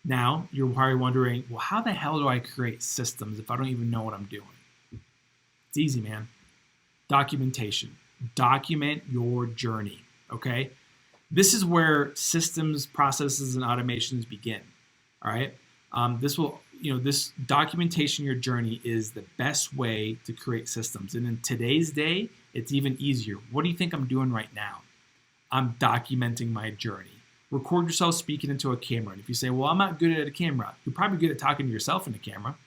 Now, you're probably wondering, well, how the hell do I create systems if I don't even know what I'm doing? It's easy, man. Documentation. Document your journey, okay? This is where systems, processes, and automations begin, all right? This documentation, your journey is the best way to create systems. And in today's day, it's even easier. What do you think I'm doing right now? I'm documenting my journey. Record yourself speaking into a camera. And if you say, well, I'm not good at a camera, you're probably good at talking to yourself in a camera.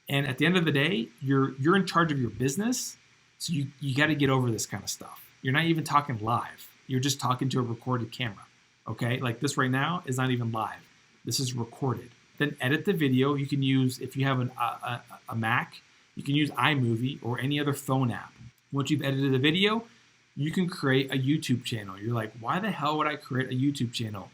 And at the end of the day, you're in charge of your business. So you got to get over this kind of stuff. You're not even talking live. You're just talking to a recorded camera. Okay? Like this right now is not even live. This is recorded. Then edit the video. You can use, if you have a Mac, you can use iMovie or any other phone app. Once you've edited the video, you can create a YouTube channel. You're like, why the hell would I create a YouTube channel?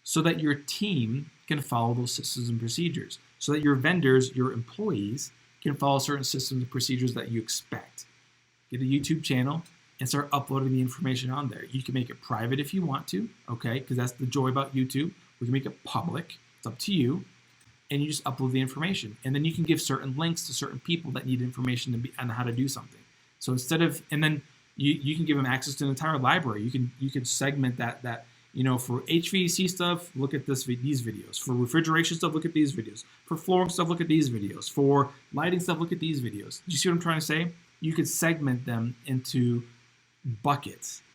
So that your team can follow those systems and procedures. So that your vendors, your employees, can follow certain systems and procedures that you expect. Get a YouTube channel and start uploading the information on there. You can make it private if you want to, okay? Because that's the joy about YouTube. We can make it public. It's up to you. And you just upload the information. And then you can give certain links to certain people that need information on how to do something. So instead of, and then you can give them access to an entire library. You can segment that for HVAC stuff, look at these videos. For refrigeration stuff, look at these videos. For flooring stuff, look at these videos. For lighting stuff, look at these videos. Do you see what I'm trying to say? You could segment them into buckets.